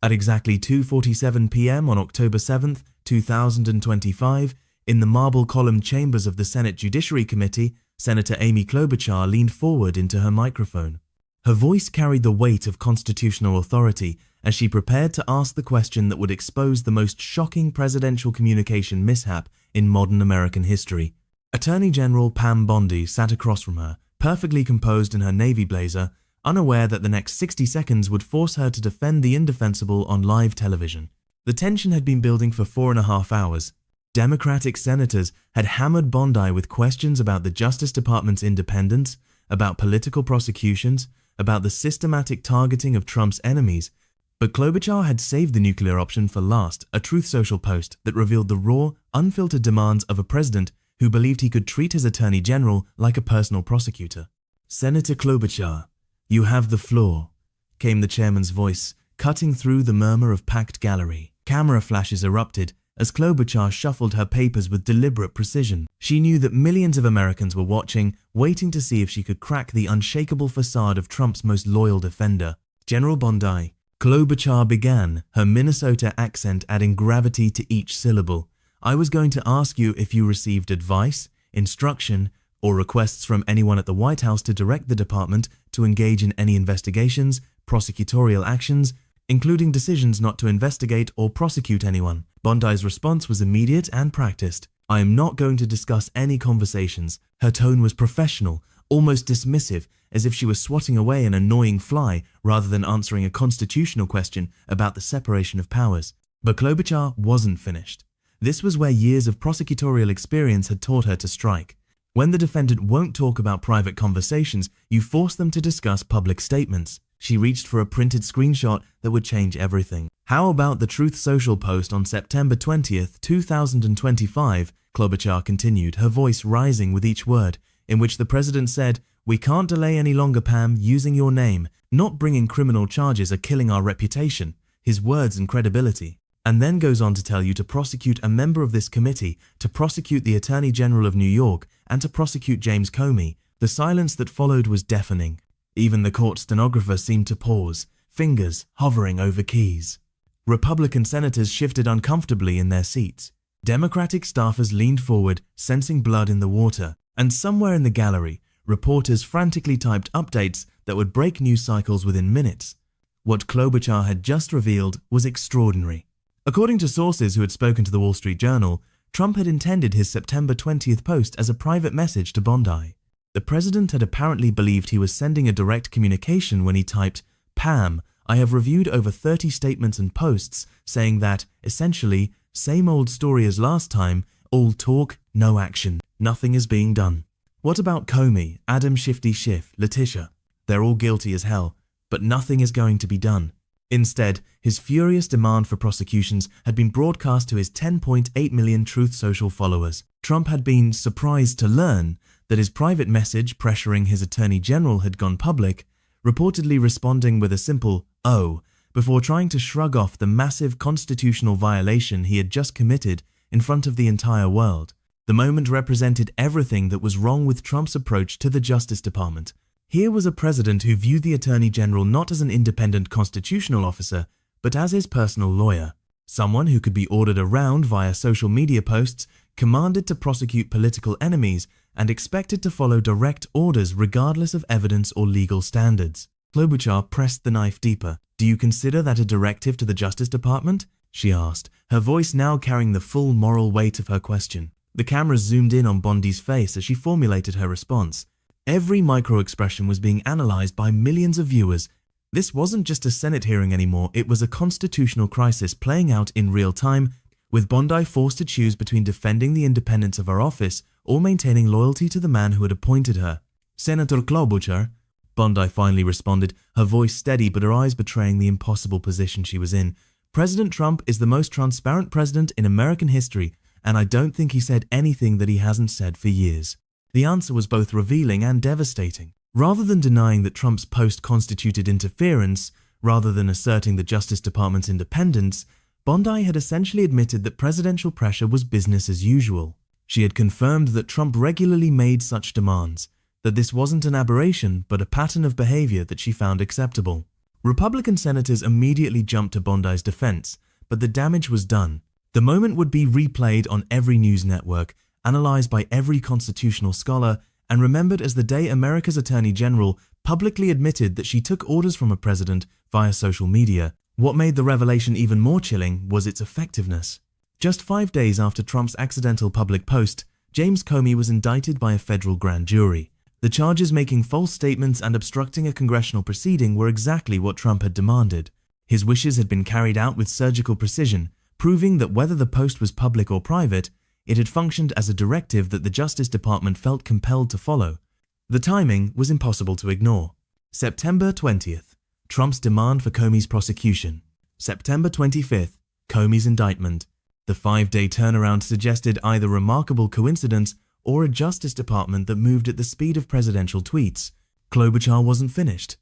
At exactly 2:47 p.m. on October 7, 2025, in the marble-columned chambers of the Senate Judiciary Committee, Senator Amy Klobuchar leaned forward into her microphone. Her voice carried the weight of constitutional authority as she prepared to ask the question that would expose the most shocking presidential communication mishap in modern American history. Attorney General Pam Bondi sat across from her, perfectly composed in her navy blazer, unaware that the next 60 seconds would force her to defend the indefensible on live television. The tension had been building for 4.5 hours. Democratic senators had hammered Bondi with questions about the Justice Department's independence, about political prosecutions, about the systematic targeting of Trump's enemies, but Klobuchar had saved the nuclear option for last, a Truth Social post that revealed the raw, unfiltered demands of a president who believed he could treat his attorney general like a personal prosecutor. "Senator Klobuchar, you have the floor," came the chairman's voice, cutting through the murmur of packed gallery. Camera flashes erupted as Klobuchar shuffled her papers with deliberate precision. She knew that millions of Americans were watching, waiting to see if she could crack the unshakable facade of Trump's most loyal defender. "General Bondi," Klobuchar began, her Minnesota accent adding gravity to each syllable, "I was going to ask you if you received advice, instruction, or requests from anyone at the White House to direct the department to engage in any investigations, prosecutorial actions, including decisions not to investigate or prosecute anyone." Bondi's response was immediate and practiced. "I am not going to discuss any conversations." Her tone was professional, almost dismissive, as if she was swatting away an annoying fly rather than answering a constitutional question about the separation of powers. But Klobuchar wasn't finished. This was where years of prosecutorial experience had taught her to strike. When the defendant won't talk about private conversations, you force them to discuss public statements. She reached for a printed screenshot that would change everything. "How about the Truth Social post on September 20th, 2025, Klobuchar continued, her voice rising with each word, in which the president said, "We can't delay any longer, Pam, using your name. Not bringing criminal charges are killing our reputation," his words and credibility. And then goes on to tell you to prosecute a member of this committee, to prosecute the Attorney General of New York, and to prosecute James Comey. The silence that followed was deafening. Even the court stenographer seemed to pause, fingers hovering over keys. Republican senators shifted uncomfortably in their seats. Democratic staffers leaned forward, sensing blood in the water, and somewhere in the gallery, reporters frantically typed updates that would break news cycles within minutes. What Klobuchar had just revealed was extraordinary. According to sources who had spoken to the Wall Street Journal, Trump had intended his September 20th post as a private message to Bondi. The president had apparently believed he was sending a direct communication when he typed, "Pam, I have reviewed over 30 statements and posts saying that, essentially, same old story as last time, all talk, no action. Nothing is being done. What about Comey, Adam Shifty Schiff, Letitia? They're all guilty as hell, but nothing is going to be done." Instead, his furious demand for prosecutions had been broadcast to his 10.8 million Truth Social followers. Trump had been surprised to learn that his private message pressuring his attorney general had gone public, reportedly responding with a simple "oh" before trying to shrug off the massive constitutional violation he had just committed in front of the entire world. The moment represented everything that was wrong with Trump's approach to the Justice Department. Here was a president who viewed the Attorney General not as an independent constitutional officer, but as his personal lawyer, someone who could be ordered around via social media posts, commanded to prosecute political enemies, and expected to follow direct orders regardless of evidence or legal standards. Klobuchar pressed the knife deeper. "Do you consider that a directive to the Justice Department?" she asked, her voice now carrying the full moral weight of her question. The cameras zoomed in on Bondi's face as she formulated her response. Every micro-expression was being analyzed by millions of viewers. This wasn't just a Senate hearing anymore, it was a constitutional crisis playing out in real time, with Bondi forced to choose between defending the independence of her office or maintaining loyalty to the man who had appointed her. "Senator Klobuchar," Bondi finally responded, her voice steady but her eyes betraying the impossible position she was in. "President Trump is the most transparent president in American history, and I don't think he said anything that he hasn't said for years." The answer was both revealing and devastating. Rather than denying that Trump's post constituted interference, rather than asserting the Justice Department's independence, Bondi had essentially admitted that presidential pressure was business as usual. She had confirmed that Trump regularly made such demands, that this wasn't an aberration but a pattern of behavior that she found acceptable. Republican senators immediately jumped to Bondi's defense, but the damage was done. The moment would be replayed on every news network, analyzed by every constitutional scholar, and remembered as the day America's Attorney General publicly admitted that she took orders from a president via social media. What made the revelation even more chilling was its effectiveness. Just 5 days after Trump's accidental public post, James Comey was indicted by a federal grand jury. The charges making false statements and obstructing a congressional proceeding were exactly what Trump had demanded. His wishes had been carried out with surgical precision, proving that whether the post was public or private, it had functioned as a directive that the Justice Department felt compelled to follow. The timing was impossible to ignore. September 20th, Trump's demand for Comey's prosecution. September 25th, Comey's indictment. The 5-day turnaround suggested either remarkable coincidence or a Justice Department that moved at the speed of presidential tweets. Klobuchar wasn't finished.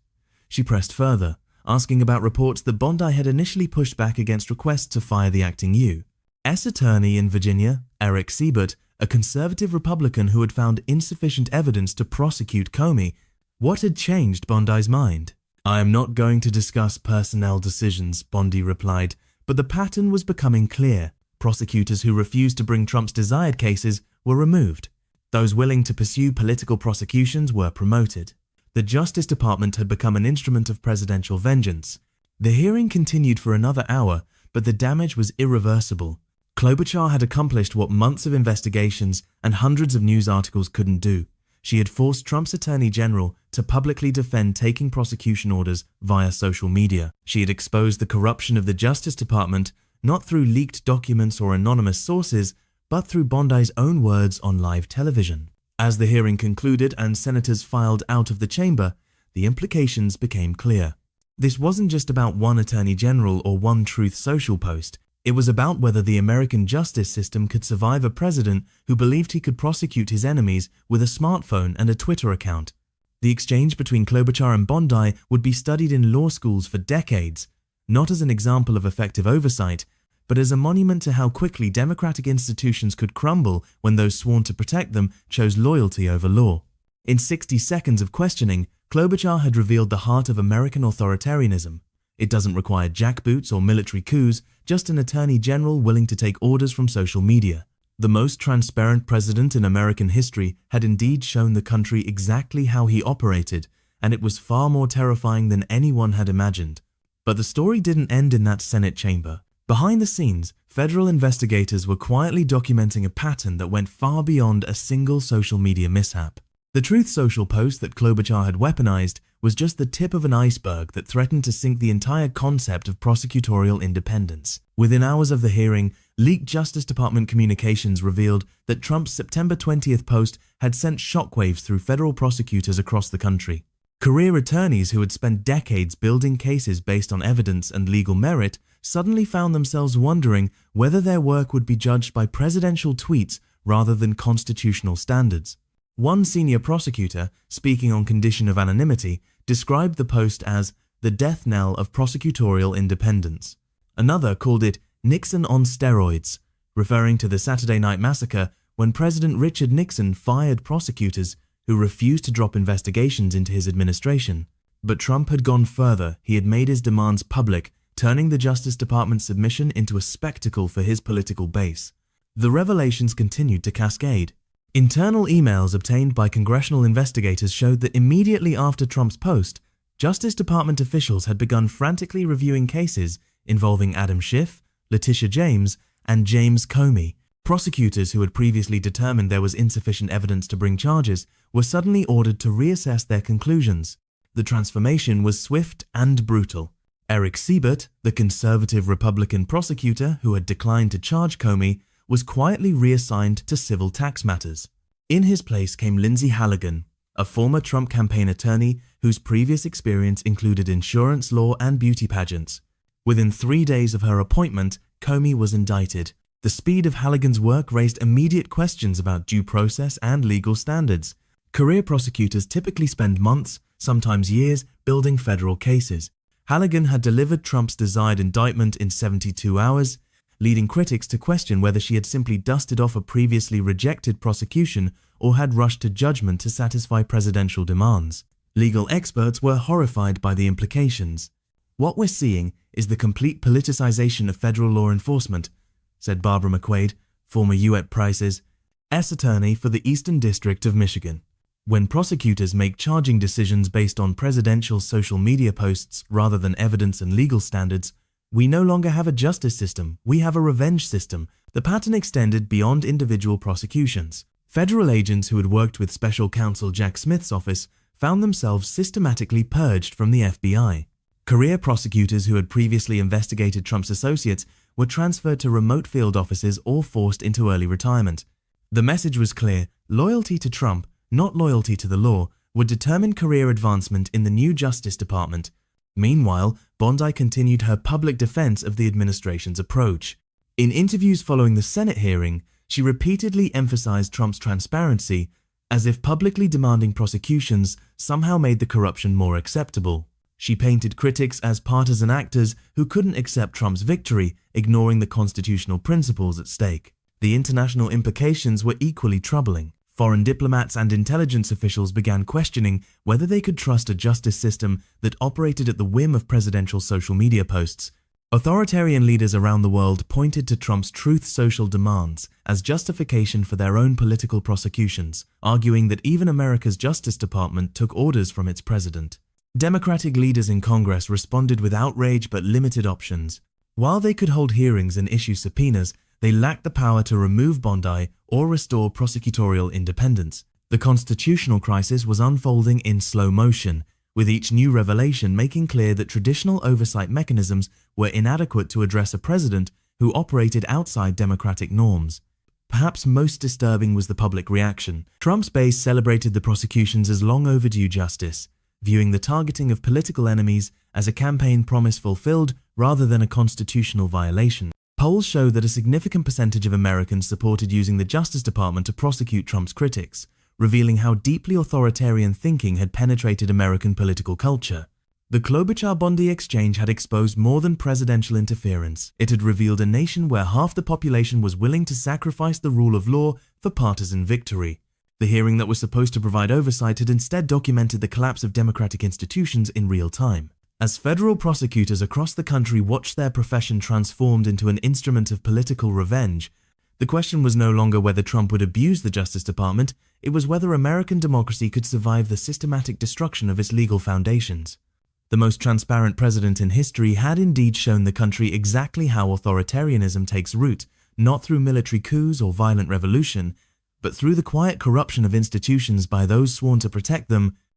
She pressed further, asking about reports that Bondi had initially pushed back against requests to fire the acting U.S. Attorney in Virginia, Eric Siebert, a conservative Republican who had found insufficient evidence to prosecute Comey. What had changed Bondi's mind? "I am not going to discuss personnel decisions," Bondi replied, but the pattern was becoming clear. Prosecutors who refused to bring Trump's desired cases were removed. Those willing to pursue political prosecutions were promoted. The Justice Department had become an instrument of presidential vengeance. The hearing continued for another hour, but the damage was irreversible. Klobuchar had accomplished what months of investigations and hundreds of news articles couldn't do. She had forced Trump's Attorney General to publicly defend taking prosecution orders via social media. She had exposed the corruption of the Justice Department, not through leaked documents or anonymous sources, but through Bondi's own words on live television. As the hearing concluded and senators filed out of the chamber, the implications became clear. This wasn't just about one Attorney General or one Truth Social post. It was about whether the American justice system could survive a president who believed he could prosecute his enemies with a smartphone and a Twitter account. The exchange between Klobuchar and Bondi would be studied in law schools for decades, not as an example of effective oversight, but as a monument to how quickly democratic institutions could crumble when those sworn to protect them chose loyalty over law. In 60 seconds of questioning, Klobuchar had revealed the heart of American authoritarianism. It doesn't require jackboots or military coups, just an attorney general willing to take orders from social media. The most transparent president in American history had indeed shown the country exactly how he operated, and it was far more terrifying than anyone had imagined. But the story didn't end in that Senate chamber. Behind the scenes, federal investigators were quietly documenting a pattern that went far beyond a single social media mishap. The Truth Social post that Klobuchar had weaponized was just the tip of an iceberg that threatened to sink the entire concept of prosecutorial independence. Within hours of the hearing, leaked Justice Department communications revealed that Trump's September 20th post had sent shockwaves through federal prosecutors across the country. Career attorneys who had spent decades building cases based on evidence and legal merit suddenly found themselves wondering whether their work would be judged by presidential tweets rather than constitutional standards. One senior prosecutor, speaking on condition of anonymity, described the post as the death knell of prosecutorial independence. Another called it Nixon on steroids, referring to the Saturday Night Massacre when President Richard Nixon fired prosecutors who refused to drop investigations into his administration. But Trump had gone further. He had made his demands public, turning the Justice Department's submission into a spectacle for his political base. The revelations continued to cascade. Internal emails obtained by congressional investigators showed that immediately after Trump's post, Justice Department officials had begun frantically reviewing cases involving Adam Schiff, Letitia James, and James Comey. Prosecutors who had previously determined there was insufficient evidence to bring charges were suddenly ordered to reassess their conclusions. The transformation was swift and brutal. Eric Siebert, the conservative Republican prosecutor who had declined to charge Comey, was quietly reassigned to civil tax matters. In his place came Lindsay Halligan, a former Trump campaign attorney whose previous experience included insurance law and beauty pageants. Within 3 days of her appointment, Comey was indicted. The speed of Halligan's work raised immediate questions about due process and legal standards. Career prosecutors typically spend months, sometimes years, building federal cases. Halligan had delivered Trump's desired indictment in 72 hours, leading critics to question whether she had simply dusted off a previously rejected prosecution or had rushed to judgment to satisfy presidential demands. Legal experts were horrified by the implications. "What we're seeing is the complete politicization of federal law enforcement," said Barbara McQuaid, former U.S. Price's attorney for the Eastern District of Michigan. "When prosecutors make charging decisions based on presidential social media posts rather than evidence and legal standards, we no longer have a justice system, we have a revenge system." The pattern extended beyond individual prosecutions. Federal agents who had worked with Special Counsel Jack Smith's office found themselves systematically purged from the FBI. Career prosecutors who had previously investigated Trump's associates were transferred to remote field offices or forced into early retirement. The message was clear: loyalty to Trump, not loyalty to the law, would determine career advancement in the new Justice Department. Meanwhile, Bondi continued her public defense of the administration's approach. In interviews following the Senate hearing, she repeatedly emphasized Trump's transparency, as if publicly demanding prosecutions somehow made the corruption more acceptable. She painted critics as partisan actors who couldn't accept Trump's victory, ignoring the constitutional principles at stake. The international implications were equally troubling. Foreign diplomats and intelligence officials began questioning whether they could trust a justice system that operated at the whim of presidential social media posts. Authoritarian leaders around the world pointed to Trump's Truth Social demands as justification for their own political prosecutions, arguing that even America's Justice Department took orders from its president. Democratic leaders in Congress responded with outrage but limited options. While they could hold hearings and issue subpoenas, they lacked the power to remove Bondi or restore prosecutorial independence. The constitutional crisis was unfolding in slow motion, with each new revelation making clear that traditional oversight mechanisms were inadequate to address a president who operated outside democratic norms. Perhaps most disturbing was the public reaction. Trump's base celebrated the prosecutions as long overdue justice, viewing the targeting of political enemies as a campaign promise fulfilled rather than a constitutional violation. Polls show that a significant percentage of Americans supported using the Justice Department to prosecute Trump's critics, revealing how deeply authoritarian thinking had penetrated American political culture. The Klobuchar-Bondi exchange had exposed more than presidential interference. It had revealed a nation where half the population was willing to sacrifice the rule of law for partisan victory. The hearing that was supposed to provide oversight had instead documented the collapse of democratic institutions in real time. As federal prosecutors across the country watched their profession transformed into an instrument of political revenge, the question was no longer whether Trump would abuse the Justice Department, it was whether American democracy could survive the systematic destruction of its legal foundations. The most transparent president in history had indeed shown the country exactly how authoritarianism takes root, not through military coups or violent revolution, but through the quiet corruption of institutions by those sworn to protect them